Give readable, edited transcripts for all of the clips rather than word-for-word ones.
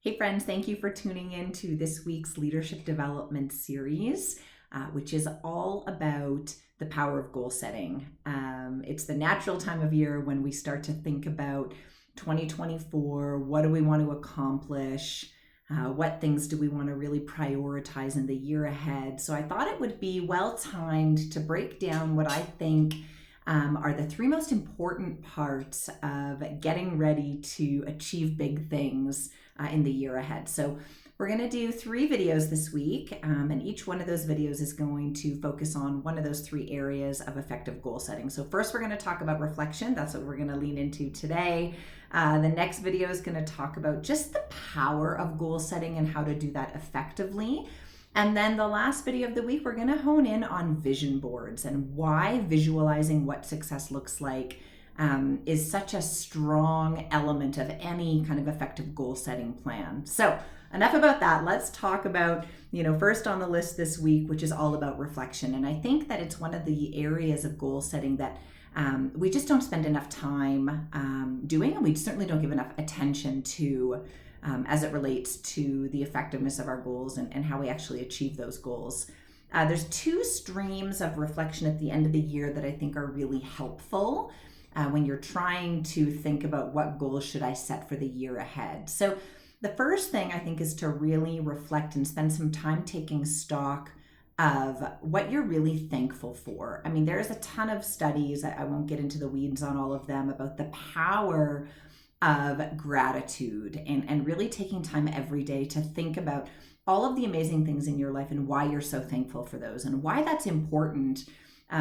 Hey friends, thank you for tuning in to this week's Leadership Development Series, which is all about the power of goal setting. It's the natural time of year when we start to think about 2024, what do we want to accomplish, what things do we want to really prioritize in the year ahead. So I thought it would be well timed to break down what I think are the three most important parts of getting ready to achieve big things in the year ahead. So we're going to do 3 videos this week, and each one of those videos is going to focus on one of those 3 areas of effective goal setting. So first we're going to talk about reflection. That's what we're going to lean into today. The next video is going to talk about just the power of goal setting and how to do that effectively. And then the last video of the week, we're going to hone in on vision boards and why visualizing what success looks like is such a strong element of any kind of effective goal setting plan. So enough about that. Let's talk about, first on the list this week, which is all about reflection. And I think that it's one of the areas of goal setting that we just don't spend enough time doing, and we certainly don't give enough attention to as it relates to the effectiveness of our goals and how we actually achieve those goals. There's 2 streams of reflection at the end of the year that I think are really helpful when you're trying to think about what goals should I set for the year ahead. So the first thing I think is to really reflect and spend some time taking stock of what you're really thankful for. I mean, there's a ton of studies, I won't get into the weeds on all of them, about the power of gratitude and really taking time every day to think about all of the amazing things in your life and why you're so thankful for those. And why that's important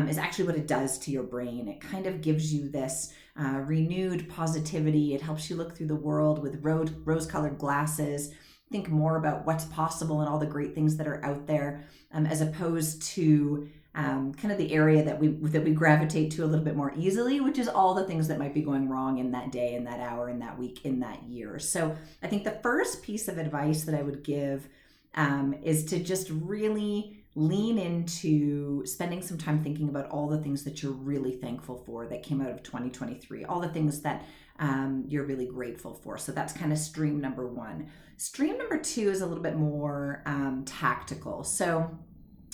is actually what it does to your brain. It kind of gives you this renewed positivity. It helps you look through the world with rose-colored glasses, think more about what's possible and all the great things that are out there, as opposed to kind of the area that we gravitate to a little bit more easily, which is all the things that might be going wrong in that day, in that hour, in that week, in that year. So I think the first piece of advice that I would give is to just really lean into spending some time thinking about all the things that you're really thankful for that came out of 2023, all the things that you're really grateful for. So that's kind of stream number 1. Stream number 2 is a little bit more tactical. So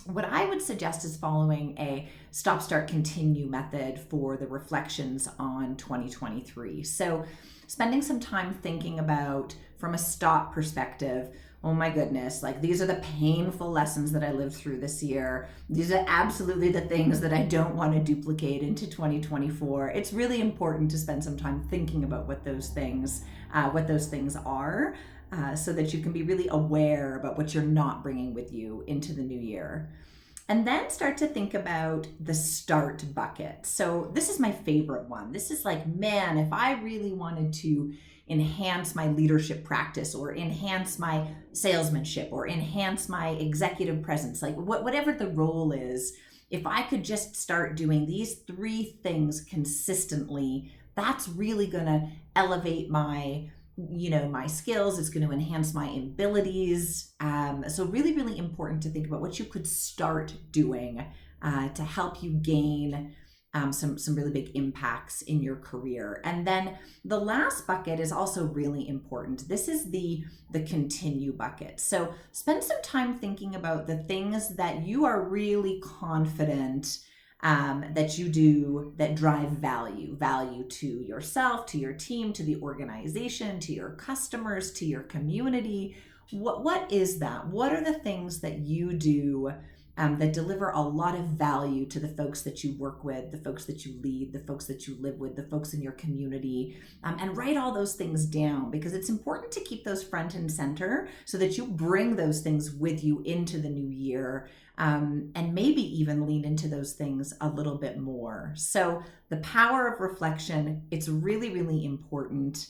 what I would suggest is following a stop, start, continue method for the reflections on 2023. So spending some time thinking about, from a stop perspective, oh my goodness, like these are the painful lessons that I lived through this year. These are absolutely the things that I don't want to duplicate into 2024. It's really important to spend some time thinking about what those things are, so that you can be really aware about what you're not bringing with you into the new year. And then start to think about the start bucket. So this is my favorite one. This is like, man, if I really wanted to enhance my leadership practice or enhance my salesmanship or enhance my executive presence, like whatever the role is, if I could just start doing these 3 things consistently, that's really going to elevate my skills. It's going to enhance my abilities. So really, really important to think about what you could start doing to help you gain some really big impacts in your career. And then the last bucket is also really important. This is the continue bucket. So spend some time thinking about the things that you are really confident that you do that drive value to yourself, to your team, to the organization, to your customers, to your community. What is that? What are the things that you do that deliver a lot of value to the folks that you work with, the folks that you lead, the folks that you live with, the folks in your community, and write all those things down, because it's important to keep those front and center so that you bring those things with you into the new year, and maybe even lean into those things a little bit more. So the power of reflection, it's really, really important.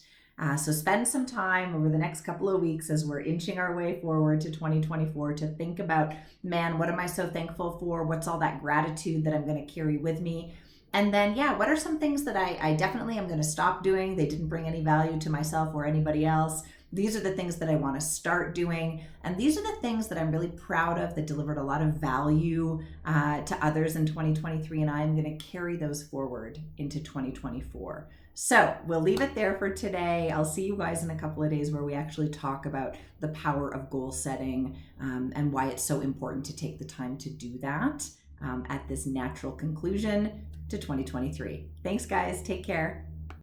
So spend some time over the next couple of weeks as we're inching our way forward to 2024 to think about, man, what am I so thankful for? What's all that gratitude that I'm going to carry with me? And then, what are some things that I definitely am going to stop doing? They didn't bring any value to myself or anybody else. These are the things that I want to start doing. And these are the things that I'm really proud of that delivered a lot of value to others in 2023. And I'm going to carry those forward into 2024. So we'll leave it there for today. I'll see you guys in a couple of days where we actually talk about the power of goal setting and why it's so important to take the time to do that at this natural conclusion to 2023. Thanks, guys. Take care.